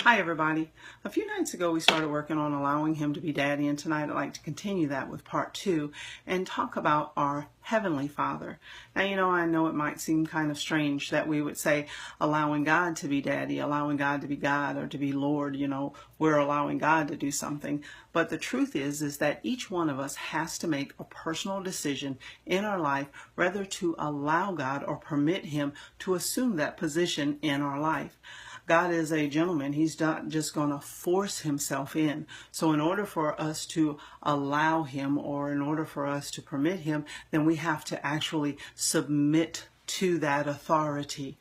Hi everybody. A few nights ago we started working on allowing him to be daddy, and tonight I'd like to continue that with part 2 and talk about our Heavenly Father. Now I know it might seem kind of strange that we would say allowing God to be daddy, allowing God to be God or to be Lord, we're allowing God to do something. But the truth is that each one of us has to make a personal decision in our life whether to allow God or permit him to assume that position in our life. God is a gentleman. He's not just going to force himself in. So in order for us to allow him, or in order for us to permit him, then we have to actually submit to that authority.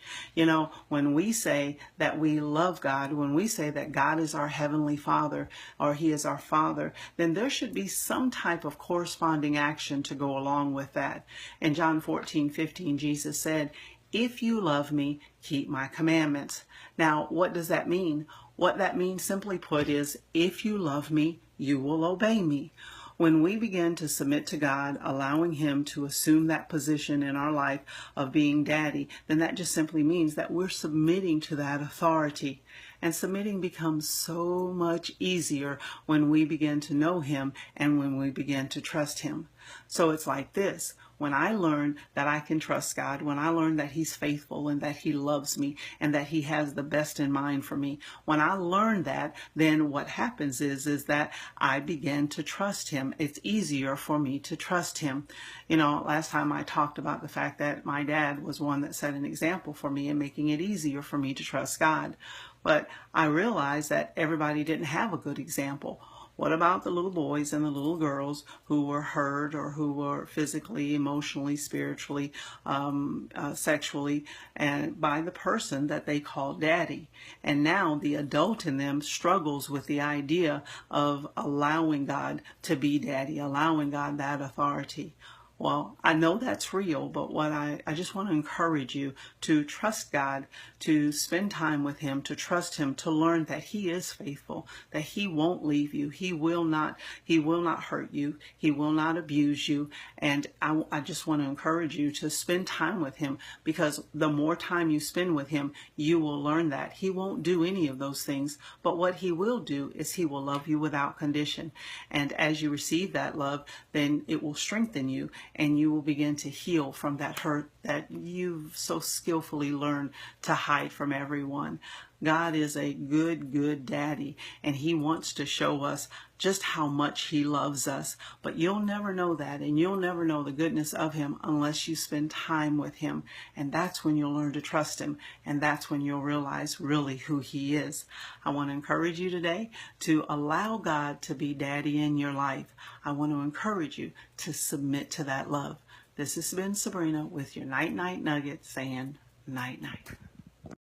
When we say that we love God, when we say that God is our Heavenly Father, or He is our Father, then there should be some type of corresponding action to go along with that. In John 14:15, Jesus said, "If you love me, keep my commandments." Now, what does that mean? What that means, simply put, is if you love me, you will obey me. When we begin to submit to God, allowing him to assume that position in our life of being daddy, then that just simply means that we're submitting to that authority. And submitting becomes so much easier when we begin to know him and when we begin to trust him. So it's like this. When I learn that I can trust God, when I learn that he's faithful and that he loves me and that he has the best in mind for me, when I learn that, then what happens is that I begin to trust him. It's easier for me to trust him. Last time I talked about the fact that my dad was one that set an example for me in making it easier for me to trust God. But I realized that everybody didn't have a good example. What about the little boys and the little girls who were hurt or who were physically, emotionally, spiritually, sexually, and by the person that they call daddy? And now the adult in them struggles with the idea of allowing God to be daddy, allowing God that authority. Well, I know that's real, but what I just want to encourage you to trust God, to spend time with him, to trust him, to learn that he is faithful, that he won't leave you. He will not hurt you. He will not abuse you. And I just want to encourage you to spend time with him, because the more time you spend with him, you will learn that he won't do any of those things. But what he will do is he will love you without condition. And as you receive that love, then it will strengthen you, and you will begin to heal from that hurt that you've so skillfully learned to hide from everyone. God is a good daddy, and he wants to show us just how much he loves us. But you'll never know that, and you'll never know the goodness of him unless you spend time with him. And that's when you'll learn to trust him, and that's when you'll realize really who he is. I want to encourage you today to allow God to be daddy in your life. I want to encourage you to submit to that love. This has been Sabrina with your Night Nugget, saying night.